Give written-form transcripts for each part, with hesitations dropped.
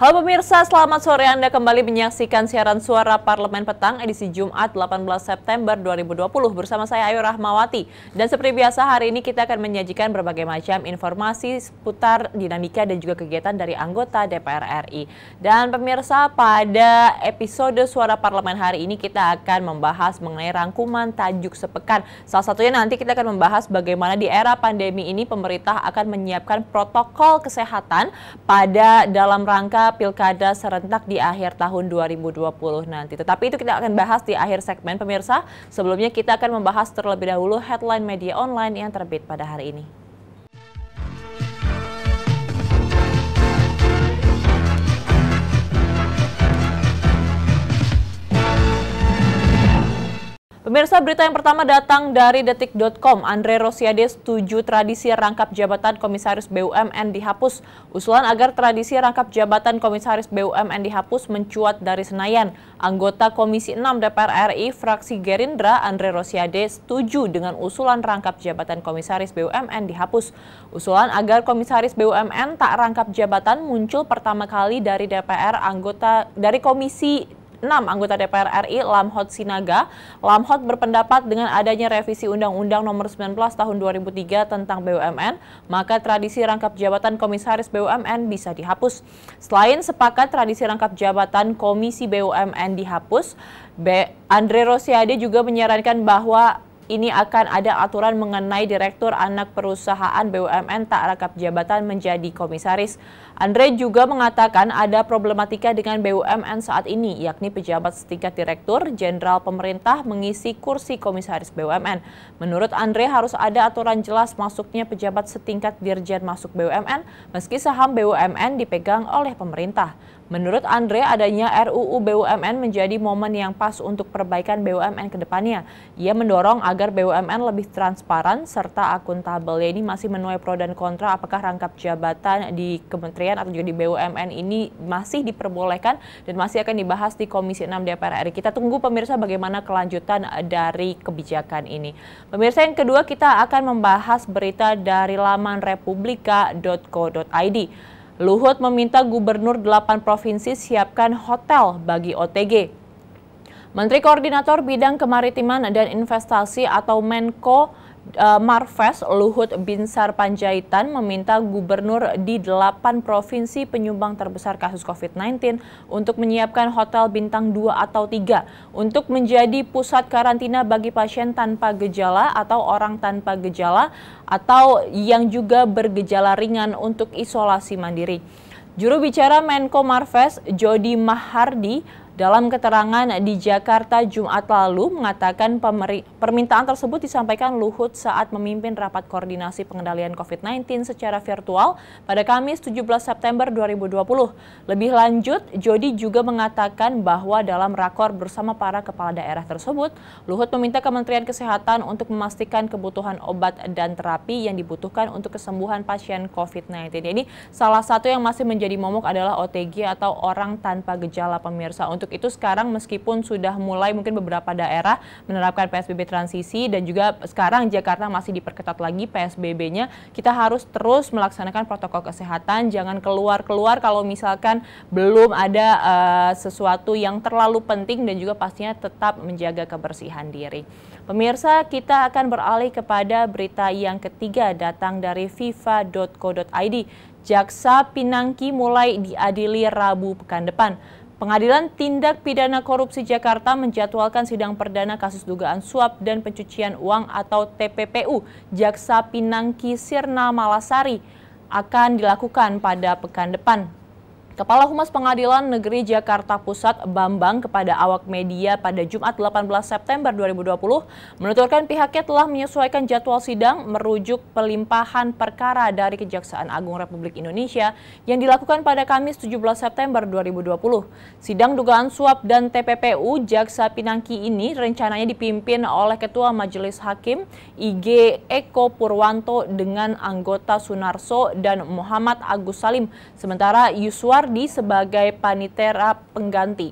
Halo pemirsa, selamat sore. Anda kembali menyaksikan siaran Suara Parlemen Petang edisi Jumat 18 September 2020 bersama saya Ayu Rahmawati. Dan seperti biasa hari ini kita akan menyajikan berbagai macam informasi seputar dinamika dan juga kegiatan dari anggota DPR RI. Dan pemirsa, pada episode Suara Parlemen hari ini kita akan membahas mengenai rangkuman tajuk sepekan. Salah satunya nanti kita akan membahas bagaimana di era pandemi ini pemerintah akan menyiapkan protokol kesehatan pada dalam rangka Pilkada serentak di akhir tahun 2020 nanti. Tetapi itu kita akan bahas di akhir segmen pemirsa. Sebelumnya kita akan membahas terlebih dahulu headline media online yang terbit pada hari ini. Pemirsa, berita yang pertama datang dari detik.com. Andre Rosiade setuju tradisi rangkap jabatan Komisaris BUMN dihapus. Usulan agar tradisi rangkap jabatan Komisaris BUMN dihapus mencuat dari Senayan. Anggota Komisi 6 DPR RI fraksi Gerindra Andre Rosiade setuju dengan usulan rangkap jabatan Komisaris BUMN dihapus. Usulan agar Komisaris BUMN tak rangkap jabatan muncul pertama kali dari Komisi 6 anggota DPR RI Lamhot Sinaga. Lamhot berpendapat dengan adanya revisi Undang-Undang Nomor 19 Tahun 2003 tentang BUMN, maka tradisi rangkap jabatan Komisaris BUMN bisa dihapus. Selain sepakat tradisi rangkap jabatan Komisi BUMN dihapus, Andre Rosiade juga menyarankan bahwa ini akan ada aturan mengenai direktur anak perusahaan BUMN tak rangkap jabatan menjadi komisaris. Andre juga mengatakan ada problematika dengan BUMN saat ini, yakni pejabat setingkat direktur jenderal pemerintah mengisi kursi komisaris BUMN. Menurut Andre harus ada aturan jelas masuknya pejabat setingkat dirjen masuk BUMN meski saham BUMN dipegang oleh pemerintah. Menurut Andre, adanya RUU BUMN menjadi momen yang pas untuk perbaikan BUMN ke depannya. Ia mendorong agar BUMN lebih transparan serta akuntabel. Ini masih menuai pro dan kontra apakah rangkap jabatan di kementerian atau juga di BUMN ini masih diperbolehkan dan masih akan dibahas di Komisi 6 DPR RI. Kita tunggu pemirsa bagaimana kelanjutan dari kebijakan ini. Pemirsa, yang kedua kita akan membahas berita dari laman republika.co.id. Luhut meminta gubernur 8 provinsi siapkan hotel bagi OTG. Menteri Koordinator Bidang Kemaritiman dan Investasi atau Menko Marves Luhut Binsar Panjaitan meminta gubernur di 8 provinsi penyumbang terbesar kasus COVID-19 untuk menyiapkan hotel bintang 2 atau 3 untuk menjadi pusat karantina bagi pasien tanpa gejala atau orang tanpa gejala atau yang juga bergejala ringan untuk isolasi mandiri. Juru bicara Menko Marves Jody Mahardi dalam keterangan di Jakarta Jumat lalu mengatakan permintaan tersebut disampaikan Luhut saat memimpin rapat koordinasi pengendalian COVID-19 secara virtual pada Kamis 17 September 2020. Lebih lanjut, Jody juga mengatakan bahwa dalam rakor bersama para kepala daerah tersebut, Luhut meminta Kementerian Kesehatan untuk memastikan kebutuhan obat dan terapi yang dibutuhkan untuk kesembuhan pasien COVID-19. Jadi salah satu yang masih menjadi momok adalah OTG atau orang tanpa gejala, pemirsa. Untuk itu sekarang meskipun sudah mulai mungkin beberapa daerah menerapkan PSBB transisi dan juga sekarang Jakarta masih diperketat lagi PSBB-nya, kita harus terus melaksanakan protokol kesehatan, jangan keluar-keluar kalau misalkan belum ada sesuatu yang terlalu penting dan juga pastinya tetap menjaga kebersihan diri. Pemirsa, kita akan beralih kepada berita yang ketiga datang dari viva.co.id. Jaksa Pinangki mulai diadili Rabu pekan depan. Pengadilan Tindak Pidana Korupsi Jakarta menjadwalkan sidang perdana kasus dugaan suap dan pencucian uang atau TPPU Jaksa Pinangki Sirna Malasari akan dilakukan pada pekan depan. Kepala Humas Pengadilan Negeri Jakarta Pusat Bambang kepada awak media pada Jumat 18 September 2020 menuturkan pihaknya telah menyesuaikan jadwal sidang merujuk pelimpahan perkara dari Kejaksaan Agung Republik Indonesia yang dilakukan pada Kamis 17 September 2020. Sidang dugaan suap dan TPPU Jaksa Pinangki ini rencananya dipimpin oleh Ketua Majelis Hakim IG Eko Purwanto dengan anggota Sunarso dan Muhammad Agus Salim, sementara Yuswardi sebagai panitera pengganti.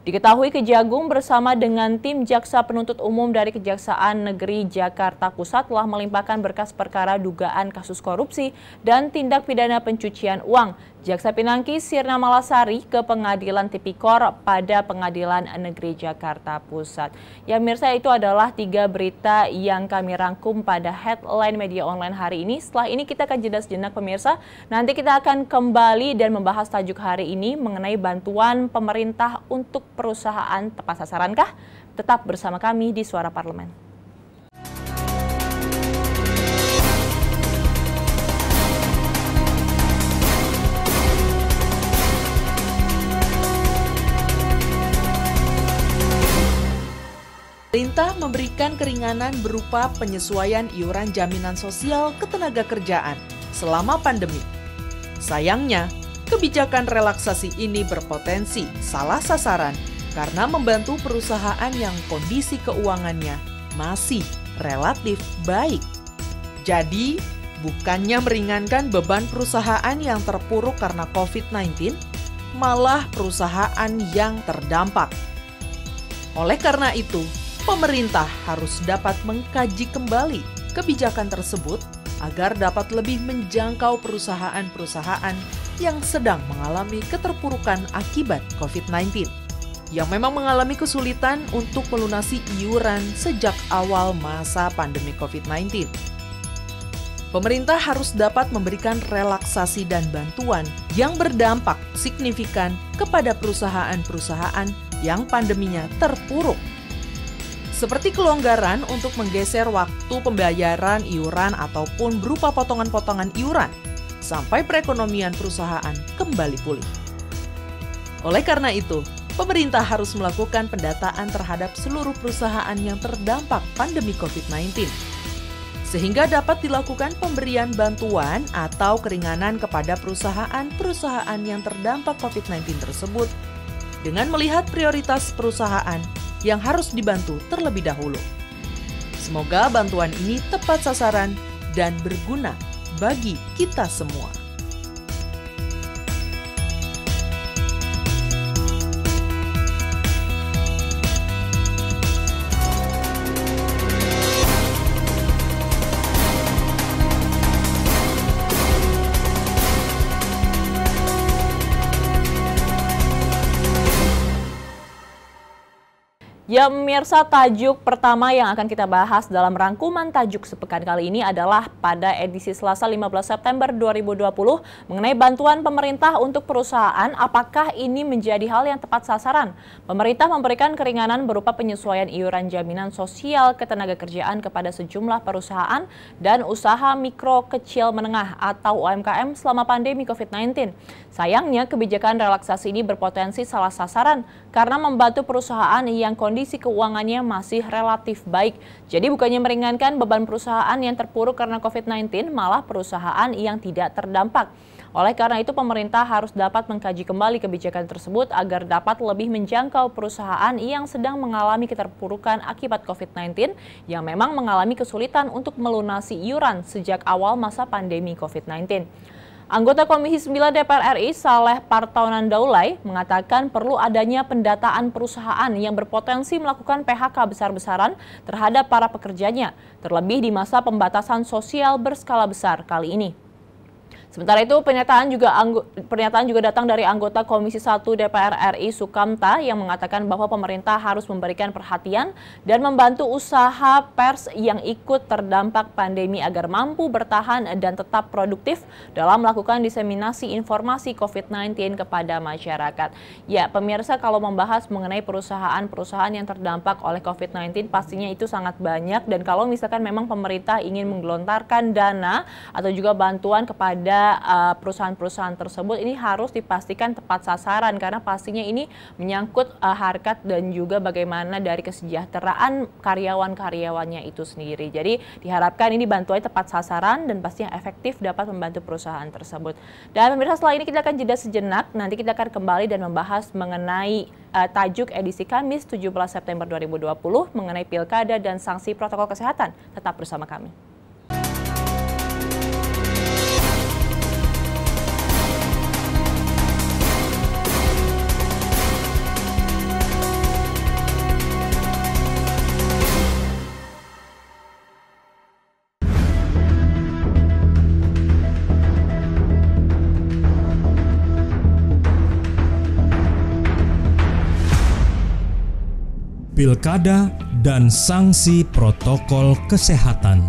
Diketahui Kejagung bersama dengan tim Jaksa Penuntut Umum dari Kejaksaan Negeri Jakarta Pusat telah melimpahkan berkas perkara dugaan kasus korupsi dan tindak pidana pencucian uang Jaksa Pinangki Sirna Malasari ke Pengadilan Tipikor pada Pengadilan Negeri Jakarta Pusat. Ya mirsa, itu adalah 3 berita yang kami rangkum pada headline media online hari ini. Setelah ini kita akan jeda sejenak pemirsa. Nanti kita akan kembali dan membahas tajuk hari ini mengenai bantuan pemerintah untuk perusahaan tepat sasarankah? Tetap bersama kami di Suara Parlemen. Pemerintah memberikan keringanan berupa penyesuaian iuran jaminan sosial ketenagakerjaan selama pandemi. Sayangnya, kebijakan relaksasi ini berpotensi salah sasaran karena membantu perusahaan yang kondisi keuangannya masih relatif baik. Jadi, bukannya meringankan beban perusahaan yang terpuruk karena COVID-19, malah perusahaan yang terdampak. Oleh karena itu, pemerintah harus dapat mengkaji kembali kebijakan tersebut agar dapat lebih menjangkau perusahaan-perusahaan yang sedang mengalami keterpurukan akibat COVID-19, yang memang mengalami kesulitan untuk melunasi iuran sejak awal masa pandemi COVID-19. Pemerintah harus dapat memberikan relaksasi dan bantuan yang berdampak signifikan kepada perusahaan-perusahaan yang pandeminya terpuruk, seperti kelonggaran untuk menggeser waktu pembayaran iuran ataupun berupa potongan-potongan iuran sampai perekonomian perusahaan kembali pulih. Oleh karena itu, pemerintah harus melakukan pendataan terhadap seluruh perusahaan yang terdampak pandemi COVID-19, sehingga dapat dilakukan pemberian bantuan atau keringanan kepada perusahaan-perusahaan yang terdampak COVID-19 tersebut dengan melihat prioritas perusahaan yang harus dibantu terlebih dahulu. Semoga bantuan ini tepat sasaran dan berguna bagi kita semua. Ya pemirsa, tajuk pertama yang akan kita bahas dalam rangkuman tajuk sepekan kali ini adalah pada edisi Selasa 15 September 2020 mengenai bantuan pemerintah untuk perusahaan, apakah ini menjadi hal yang tepat sasaran? Pemerintah memberikan keringanan berupa penyesuaian iuran jaminan sosial ketenagakerjaan kepada sejumlah perusahaan dan usaha mikro kecil menengah atau UMKM selama pandemi COVID-19. Sayangnya, kebijakan relaksasi ini berpotensi salah sasaran karena membantu perusahaan yang kondisi keuangannya masih relatif baik. Jadi bukannya meringankan beban perusahaan yang terpuruk karena COVID-19, malah perusahaan yang tidak terdampak. Oleh karena itu, pemerintah harus dapat mengkaji kembali kebijakan tersebut agar dapat lebih menjangkau perusahaan yang sedang mengalami keterpurukan akibat COVID-19 yang memang mengalami kesulitan untuk melunasi iuran sejak awal masa pandemi COVID-19. Anggota Komisi 9 DPR RI Saleh Partaunan Daulay mengatakan perlu adanya pendataan perusahaan yang berpotensi melakukan PHK besar-besaran terhadap para pekerjanya, terlebih di masa pembatasan sosial berskala besar kali ini. Sementara itu, pernyataan juga datang dari anggota Komisi 1 DPR RI Sukamta yang mengatakan bahwa pemerintah harus memberikan perhatian dan membantu usaha pers yang ikut terdampak pandemi agar mampu bertahan dan tetap produktif dalam melakukan diseminasi informasi COVID-19 kepada masyarakat. Ya, pemirsa, kalau membahas mengenai perusahaan-perusahaan yang terdampak oleh COVID-19 pastinya itu sangat banyak, dan kalau misalkan memang pemerintah ingin menggelontarkan dana atau juga bantuan kepada perusahaan-perusahaan tersebut, ini harus dipastikan tepat sasaran karena pastinya ini menyangkut harkat dan juga bagaimana dari kesejahteraan karyawan-karyawannya itu sendiri. Jadi diharapkan ini bantuannya tepat sasaran dan pastinya efektif dapat membantu perusahaan tersebut. Dan pemirsa, setelah ini kita akan jeda sejenak, nanti kita akan kembali dan membahas mengenai tajuk edisi Kamis 17 September 2020 mengenai pilkada dan sanksi protokol kesehatan. Tetap bersama kami. Pilkada dan sanksi protokol kesehatan.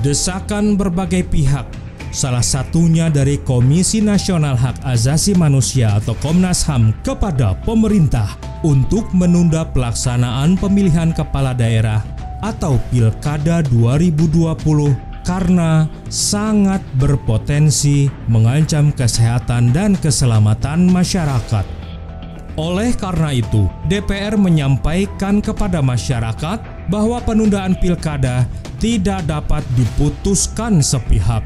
Desakan berbagai pihak, salah satunya dari Komisi Nasional Hak Asasi Manusia atau Komnas HAM kepada pemerintah untuk menunda pelaksanaan pemilihan kepala daerah atau Pilkada 2020 karena sangat berpotensi mengancam kesehatan dan keselamatan masyarakat. Oleh karena itu, DPR menyampaikan kepada masyarakat bahwa penundaan pilkada tidak dapat diputuskan sepihak.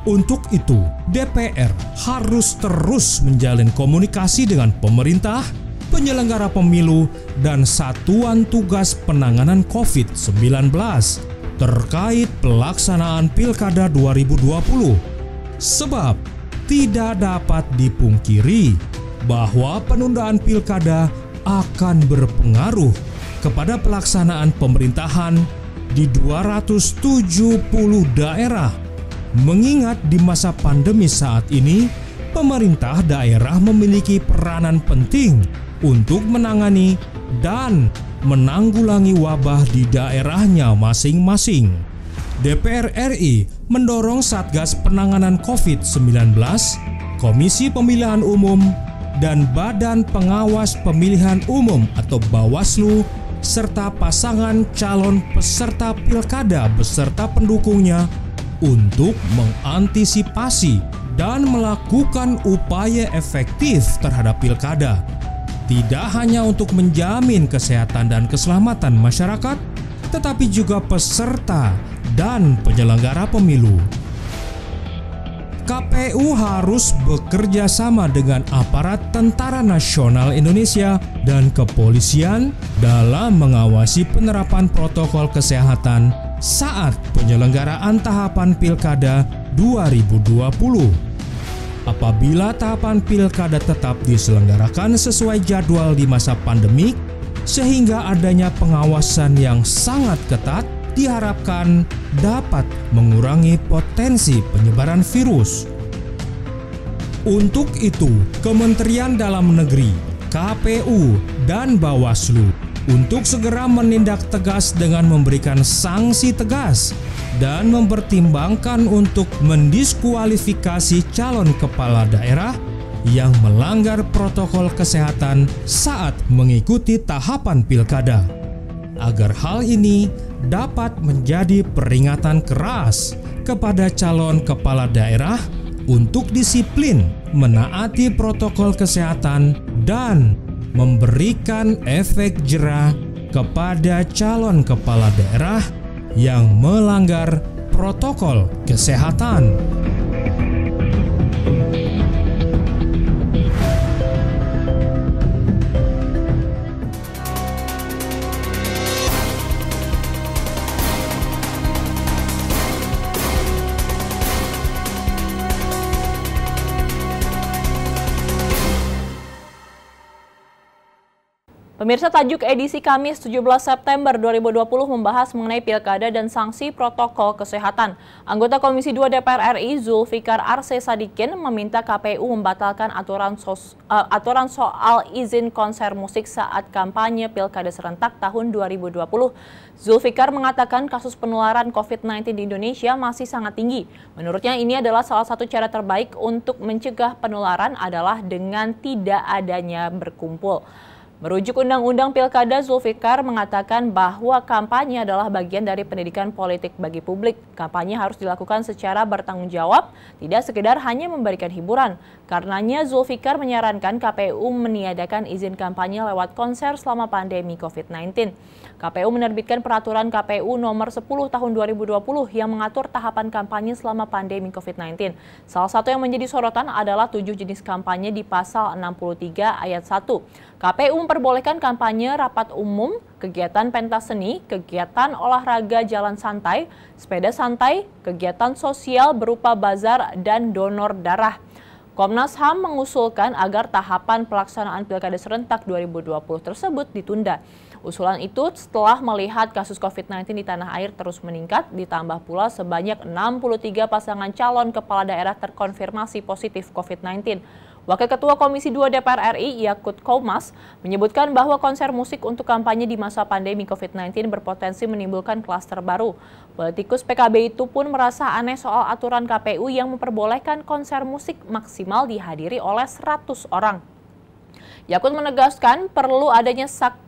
Untuk itu, DPR harus terus menjalin komunikasi dengan pemerintah, penyelenggara pemilu, dan Satuan Tugas Penanganan COVID-19 terkait pelaksanaan Pilkada 2020. Sebab tidak dapat dipungkiri bahwa penundaan pilkada akan berpengaruh kepada pelaksanaan pemerintahan di 270 daerah. Mengingat di masa pandemi saat ini, pemerintah daerah memiliki peranan penting untuk menangani dan menanggulangi wabah di daerahnya masing-masing. DPR RI mendorong Satgas Penanganan COVID-19, Komisi Pemilihan Umum, dan Badan Pengawas Pemilihan Umum atau Bawaslu, serta pasangan calon peserta pilkada beserta pendukungnya untuk mengantisipasi dan melakukan upaya efektif terhadap pilkada. Tidak hanya untuk menjamin kesehatan dan keselamatan masyarakat, tetapi juga peserta dan penyelenggara pemilu. KPU harus bekerja sama dengan aparat Tentara Nasional Indonesia dan kepolisian dalam mengawasi penerapan protokol kesehatan saat penyelenggaraan tahapan Pilkada 2020. Apabila tahapan pilkada tetap diselenggarakan sesuai jadwal di masa pandemik, sehingga adanya pengawasan yang sangat ketat diharapkan dapat mengurangi potensi penyebaran virus. Untuk itu, Kementerian Dalam Negeri, KPU, dan Bawaslu untuk segera menindak tegas dengan memberikan sanksi tegas dan mempertimbangkan untuk mendiskualifikasi calon kepala daerah yang melanggar protokol kesehatan saat mengikuti tahapan pilkada, agar hal ini dapat menjadi peringatan keras kepada calon kepala daerah untuk disiplin menaati protokol kesehatan dan memberikan efek jera kepada calon kepala daerah yang melanggar protokol kesehatan. Pemirsa, tajuk edisi Kamis 17 September 2020 membahas mengenai pilkada dan sanksi protokol kesehatan. Anggota Komisi 2 DPR RI Zulfikar Arse Sadikin meminta KPU membatalkan aturan soal izin konser musik saat kampanye pilkada serentak tahun 2020. Zulfikar mengatakan kasus penularan COVID-19 di Indonesia masih sangat tinggi. Menurutnya ini adalah salah satu cara terbaik untuk mencegah penularan adalah dengan tidak adanya berkumpul. Merujuk Undang-Undang Pilkada, Zulfikar mengatakan bahwa kampanye adalah bagian dari pendidikan politik bagi publik. Kampanye harus dilakukan secara bertanggung jawab, tidak sekedar hanya memberikan hiburan. Karenanya Zulfikar menyarankan KPU meniadakan izin kampanye lewat konser selama pandemi COVID-19. KPU menerbitkan peraturan KPU nomor 10 tahun 2020 yang mengatur tahapan kampanye selama pandemi COVID-19. Salah satu yang menjadi sorotan adalah 7 jenis kampanye di pasal 63 ayat 1. KPU memperbolehkan kampanye rapat umum, kegiatan pentas seni, kegiatan olahraga jalan santai, sepeda santai, kegiatan sosial berupa bazar, dan donor darah. Komnas HAM mengusulkan agar tahapan pelaksanaan Pilkada serentak 2020 tersebut ditunda. Usulan itu setelah melihat kasus COVID-19 di tanah air terus meningkat, ditambah pula sebanyak 63 pasangan calon kepala daerah terkonfirmasi positif COVID-19. Wakil Ketua Komisi 2 DPR RI, Yakut Komas, menyebutkan bahwa konser musik untuk kampanye di masa pandemi COVID-19 berpotensi menimbulkan klaster baru. Politikus PKB itu pun merasa aneh soal aturan KPU yang memperbolehkan konser musik maksimal dihadiri oleh 100 orang. Yakut menegaskan perlu adanya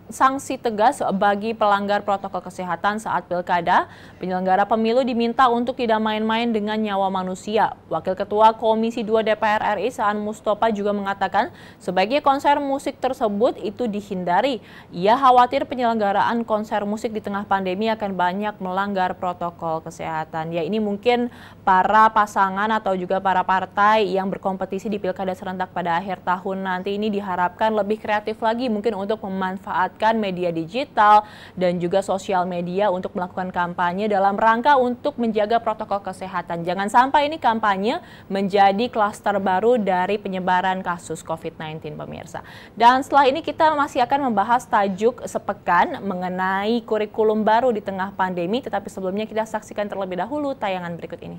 sanksi tegas bagi pelanggar protokol kesehatan saat pilkada. Penyelenggara pemilu diminta untuk tidak main-main dengan nyawa manusia. Wakil Ketua Komisi 2 DPR RI Saan Mustafa juga mengatakan sebaiknya konser musik tersebut itu dihindari. Ia khawatir penyelenggaraan konser musik di tengah pandemi akan banyak melanggar protokol kesehatan. Ya, ini mungkin para pasangan atau juga para partai yang berkompetisi di pilkada serentak pada akhir tahun nanti ini diharapkan lebih kreatif lagi mungkin untuk memanfaatkan media digital dan juga sosial media untuk melakukan kampanye dalam rangka untuk menjaga protokol kesehatan. Jangan sampai ini kampanye menjadi klaster baru dari penyebaran kasus COVID-19, pemirsa. Dan setelah ini kita masih akan membahas tajuk sepekan mengenai kurikulum baru di tengah pandemi, tetapi sebelumnya kita saksikan terlebih dahulu tayangan berikut ini.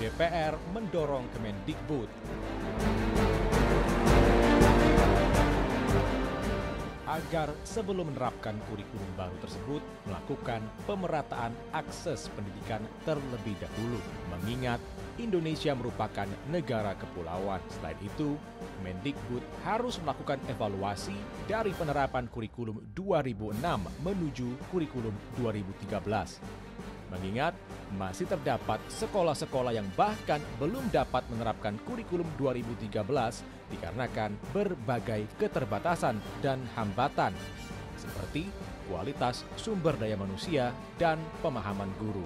DPR mendorong Kemendikbud. Agar sebelum menerapkan kurikulum baru tersebut, melakukan pemerataan akses pendidikan terlebih dahulu. Mengingat Indonesia merupakan negara kepulauan. Selain itu, Kemendikbud harus melakukan evaluasi dari penerapan kurikulum 2006 menuju kurikulum 2013. Mengingat masih terdapat sekolah-sekolah yang bahkan belum dapat menerapkan kurikulum 2013 dikarenakan berbagai keterbatasan dan hambatan, seperti kualitas sumber daya manusia dan pemahaman guru.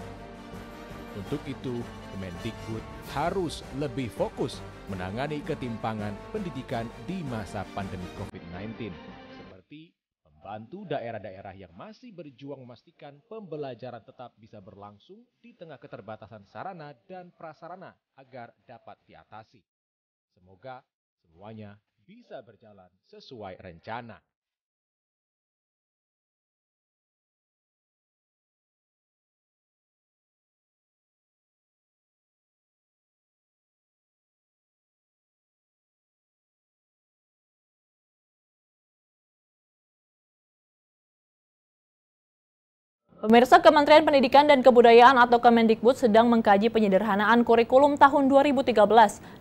Untuk itu, Kemendikbud harus lebih fokus menangani ketimpangan pendidikan di masa pandemi COVID-19, seperti membantu daerah-daerah yang masih berjuang memastikan pembelajaran tetap bisa berlangsung di tengah keterbatasan sarana dan prasarana agar dapat diatasi. Semoga semuanya bisa berjalan sesuai rencana. Pemirsa, Kementerian Pendidikan dan Kebudayaan atau Kemendikbud sedang mengkaji penyederhanaan kurikulum tahun 2013.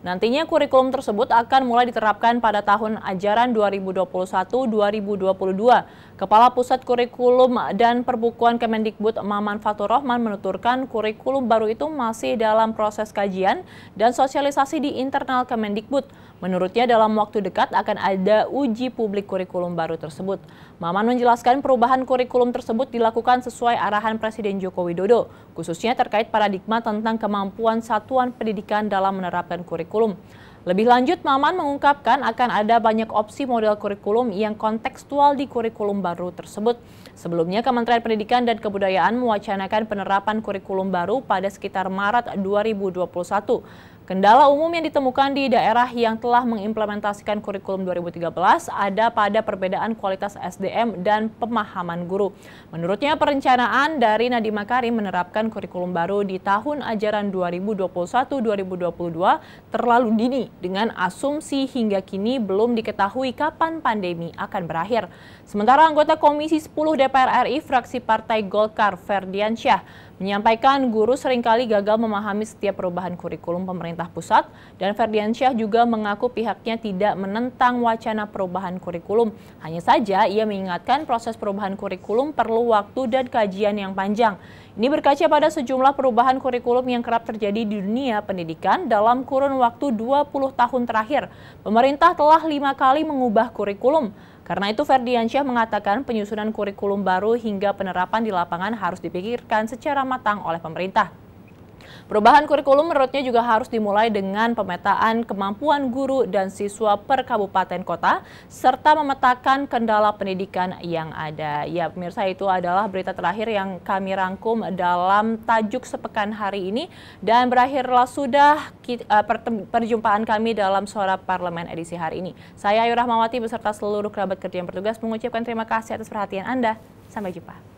Nantinya kurikulum tersebut akan mulai diterapkan pada tahun ajaran 2021-2022. Kepala Pusat Kurikulum dan Perbukuan Kemendikbud Maman Fatur Rahman menuturkan kurikulum baru itu masih dalam proses kajian dan sosialisasi di internal Kemendikbud. Menurutnya dalam waktu dekat akan ada uji publik kurikulum baru tersebut. Maman menjelaskan perubahan kurikulum tersebut dilakukan sesuai sesuai arahan Presiden Joko Widodo, khususnya terkait paradigma tentang kemampuan satuan pendidikan dalam menerapkan kurikulum. Lebih lanjut, Maman mengungkapkan akan ada banyak opsi model kurikulum yang kontekstual di kurikulum baru tersebut. Sebelumnya, Kementerian Pendidikan dan Kebudayaan mewacanakan penerapan kurikulum baru pada sekitar Maret 2021. Kendala umum yang ditemukan di daerah yang telah mengimplementasikan kurikulum 2013 ada pada perbedaan kualitas SDM dan pemahaman guru. Menurutnya, perencanaan dari Nadiem Makarim menerapkan kurikulum baru di tahun ajaran 2021-2022 terlalu dini dengan asumsi hingga kini belum diketahui kapan pandemi akan berakhir. Sementara anggota Komisi 10 DPR RI fraksi Partai Golkar Ferdiansyah menyampaikan guru seringkali gagal memahami setiap perubahan kurikulum pemerintah pusat dan Ferdiansyah juga mengaku pihaknya tidak menentang wacana perubahan kurikulum. Hanya saja ia mengingatkan proses perubahan kurikulum perlu waktu dan kajian yang panjang. Ini berkaca pada sejumlah perubahan kurikulum yang kerap terjadi di dunia pendidikan dalam kurun waktu 20 tahun terakhir. Pemerintah telah 5 kali mengubah kurikulum. Karena itu Ferdiansyah mengatakan penyusunan kurikulum baru hingga penerapan di lapangan harus dipikirkan secara matang oleh pemerintah. Perubahan kurikulum menurutnya juga harus dimulai dengan pemetaan kemampuan guru dan siswa per kabupaten kota, serta memetakan kendala pendidikan yang ada. Ya, pemirsa, itu adalah berita terakhir yang kami rangkum dalam tajuk sepekan hari ini. Dan berakhirlah sudah perjumpaan kami dalam Suara Parlemen edisi hari ini. Saya Ayu Rahmawati beserta seluruh kerabat kerja yang bertugas mengucapkan terima kasih atas perhatian Anda. Sampai jumpa.